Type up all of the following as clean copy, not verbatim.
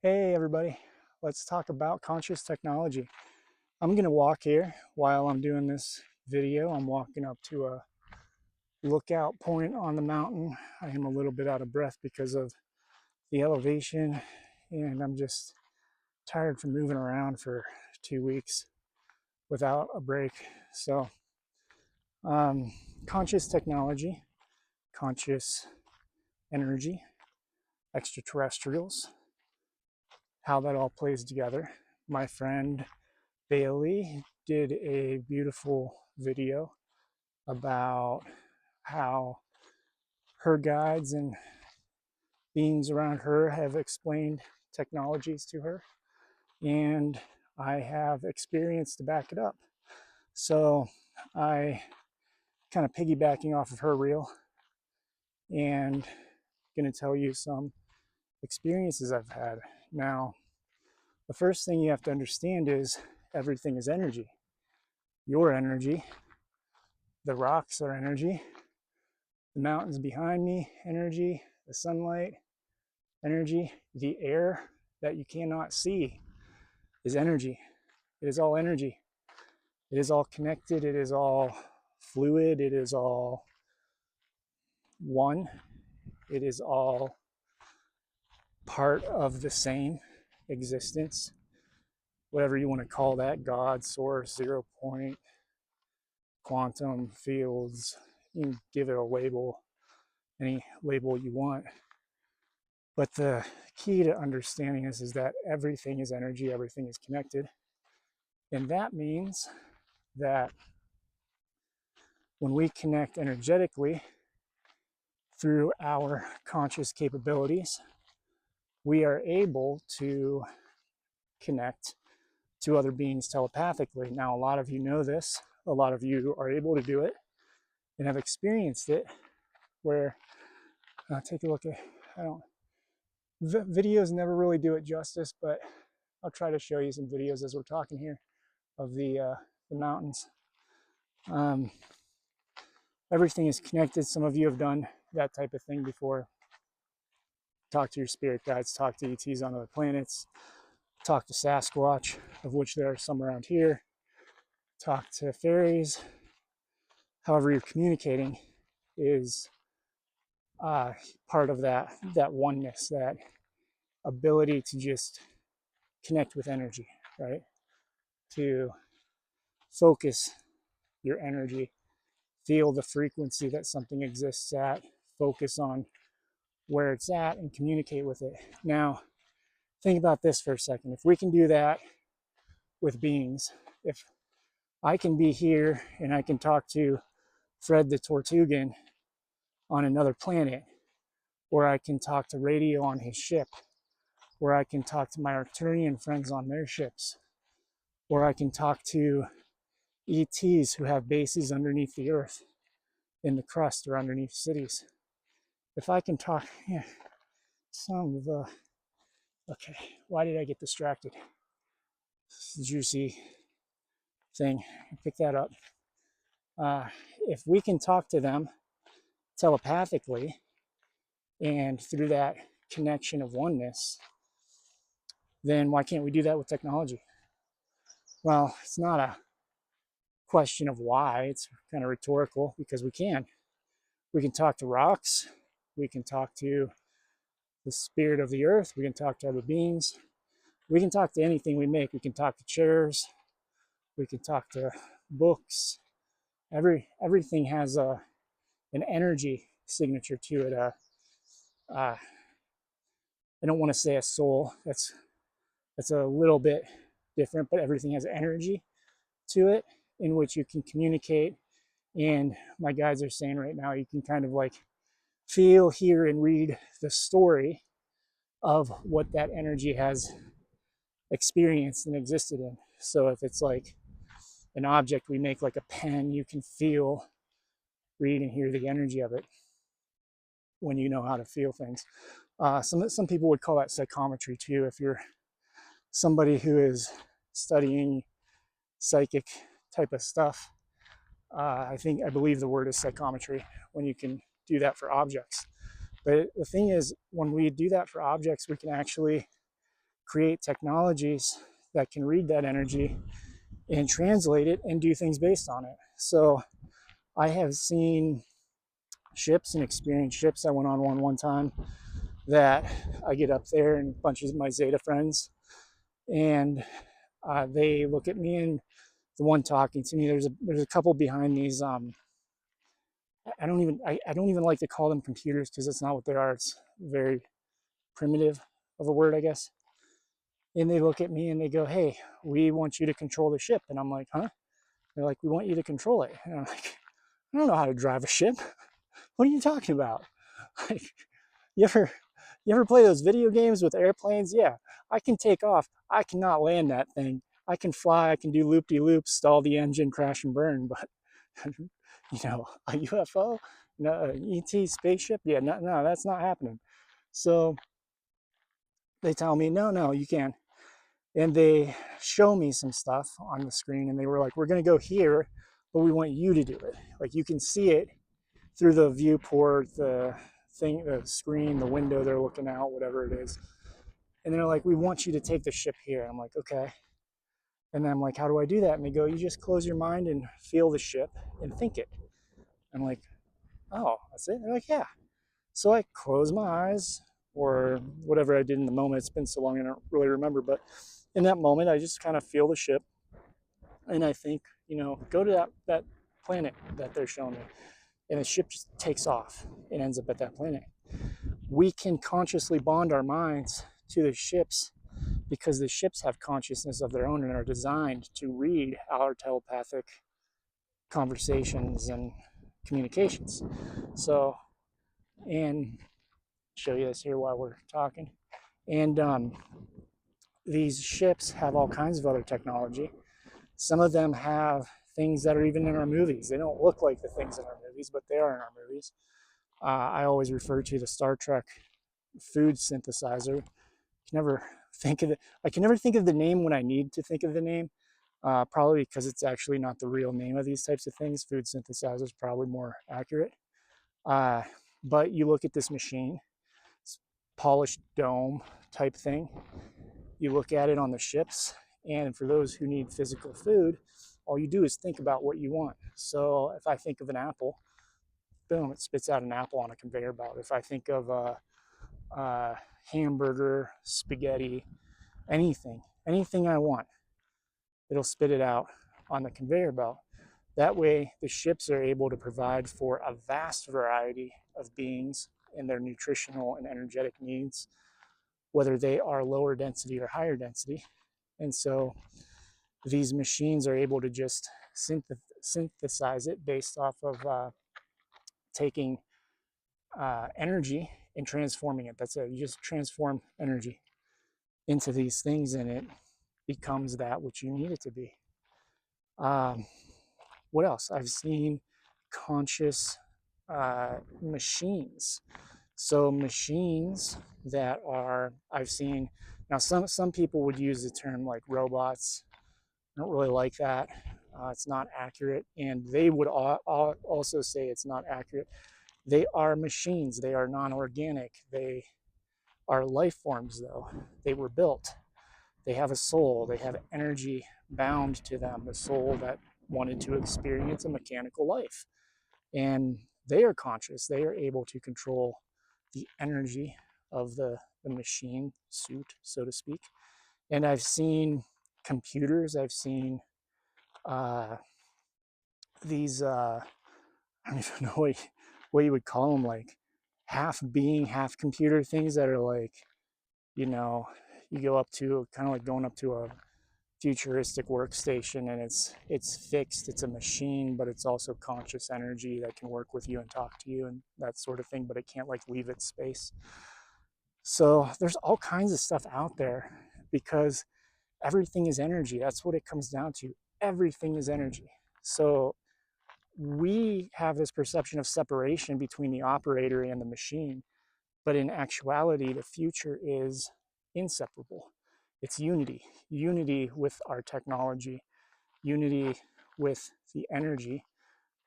Hey everybody, let's talk about conscious technology. I'm gonna walk here while I'm doing this video. I'm walking up to a lookout point on the mountain. I am a little bit out of breath because of the elevation, and I'm just tired from moving around for 2 weeks without a break. So, um, conscious technology, conscious energy, extraterrestrials, how that all plays together. My friend Bailey did a beautiful video about how her guides and beings around her have explained technologies to her, and I have experience to back it up. So I kind of piggybacking off of her reel and going to tell you some experiences I've had. Now, the first thing you have to understand is everything is energy. Your energy, the rocks are energy, the mountains behind me, energy, the sunlight, energy, the air that you cannot see is energy. It is all energy. It is all connected. It is all fluid. It is all one. It is all part of the same existence, whatever you want to call that, God, source, 0 point, quantum fields. You can give it a label, any label you want. But the key to understanding this is that everything is energy, everything is connected. And that means that when we connect energetically through our conscious capabilities, we are able to connect to other beings telepathically. Now, a lot of you know this, a lot of you are able to do it and have experienced it. Where, take a look at, I don't, videos never really do it justice, but I'll try to show you some videos as we're talking here of the mountains. Um, Everything is connected. Some of you have done that type of thing before. Talk to your spirit guides, talk to ETs on other planets, talk to Sasquatch, of which there are some around here, talk to faeries. However you're communicating is part of that oneness, that ability to just connect with energy, right? To focus your energy, feel the frequency that something exists at, focus on where it's at, and communicate with it. Now, think about this for a second. If we can do that with beings, if I can be here and I can talk to Fred the Tortugan on another planet, or I can talk to radio on his ship, or I can talk to my Arcturian friends on their ships, or I can talk to ETs who have bases underneath the earth, in the crust, or underneath cities. If I can talk, yeah, some of the, okay, why did I get distracted? Juicy thing, pick that up. If we can talk to them telepathically and through that connection of oneness, then why can't we do that with technology? Well, it's not a question of why, it's kind of rhetorical, because we can. We can talk to rocks, we can talk to the spirit of the earth, we can talk to other beings, we can talk to anything we make. We can talk to chairs, we can talk to books. Everything has an energy signature to it. I don't want to say a soul. That's a little bit different, but everything has energy to it in which you can communicate. And my guides are saying right now, you can kind of like feel, hear, and read the story of what that energy has experienced and existed in. So if it's like an object we make, like a pen, you can feel, read, and hear the energy of it when you know how to feel things. Some people would call that psychometry too. If you're somebody who is studying psychic type of stuff, I believe the word is psychometry when you can do that for objects. But the thing is, when we do that for objects, we can actually create technologies that can read that energy and translate it and do things based on it. So I have seen ships and experienced ships. I went on one time that I get up there and a bunch of my Zeta friends, and they look at me, and the one talking to me, there's a couple behind these. I don't even like to call them computers because it's not what they are. It's very primitive of a word, I guess. And they look at me and they go, "Hey, we want you to control the ship." And I'm like, "Huh?" They're like, "We want you to control it." And I'm like, "I don't know how to drive a ship. What are you talking about?" Like, you ever you ever play those video games with airplanes? Yeah, I can take off. I cannot land that thing. I can fly. I can do loop-de-loops, stall the engine, crash and burn. But a UFO, no, an ET spaceship, yeah, no, that's not happening. So they tell me, no, you can. And they show me some stuff on the screen, and they were like, "We're going to go here, but we want you to do it. Like, you can see it through the viewport, the thing, the screen, the window they're looking out, whatever it is." And they're like, "We want you to take the ship here." I'm like, "Okay." And then I'm like, "How do I do that?" And they go, "You just close your mind and feel the ship and think it." I'm like, "Oh, that's it?" And they're like, "Yeah." So I close my eyes or whatever I did in the moment. It's been so long I don't really remember. But in that moment, I just kind of feel the ship, and I think, go to that planet that they're showing me. And the ship just takes off and ends up at that planet. We can consciously bond our minds to the ships because the ships have consciousness of their own and are designed to read our telepathic conversations and communications. So, and show you this here while we're talking. And these ships have all kinds of other technology. Some of them have things that are even in our movies. They don't look like the things in our movies, but they are in our movies. I always refer to the Star Trek food synthesizer. I can never think of the name when I need to think of the name. Probably because it's actually not the real name of these types of things. Food synthesizer is probably more accurate. Uh, but you look at this machine, it's polished dome type thing. You look at it on the ships, and for those who need physical food, all you do is think about what you want. So if I think of an apple, boom, it spits out an apple on a conveyor belt. If I think of a hamburger, spaghetti, anything I want, it'll spit it out on the conveyor belt. That way, the ships are able to provide for a vast variety of beings and their nutritional and energetic needs, whether they are lower density or higher density. And so these machines are able to just synthesize it based off of taking energy and transforming it. That's it. You just transform energy into these things, and it becomes that which you need it to be. What else? I've seen conscious machines. So machines that are, I've seen, now some people would use the term like robots. I don't really like that. It's not accurate, and they would also say it's not accurate. They are machines. They are non-organic. They are life forms, though. They were built. They have a soul. They have energy bound to them, the soul that wanted to experience a mechanical life. And they are conscious. They are able to control the energy of the machine suit, so to speak. And I've seen computers. I've seen these, I don't even know what you would call them, like half being, half computer things that are like, you go up to kind of like going up to a futuristic workstation, and it's fixed. It's a machine, but it's also conscious energy that can work with you and talk to you and that sort of thing, but it can't like leave its space. So there's all kinds of stuff out there because everything is energy. That's what it comes down to. Everything is energy. So we have this perception of separation between the operator and the machine, but in actuality, the future is inseparable. It's unity with our technology, unity with the energy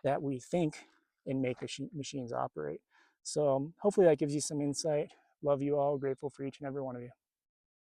that we think and make machines operate. So hopefully that gives you some insight. Love you all. Grateful for each and every one of you.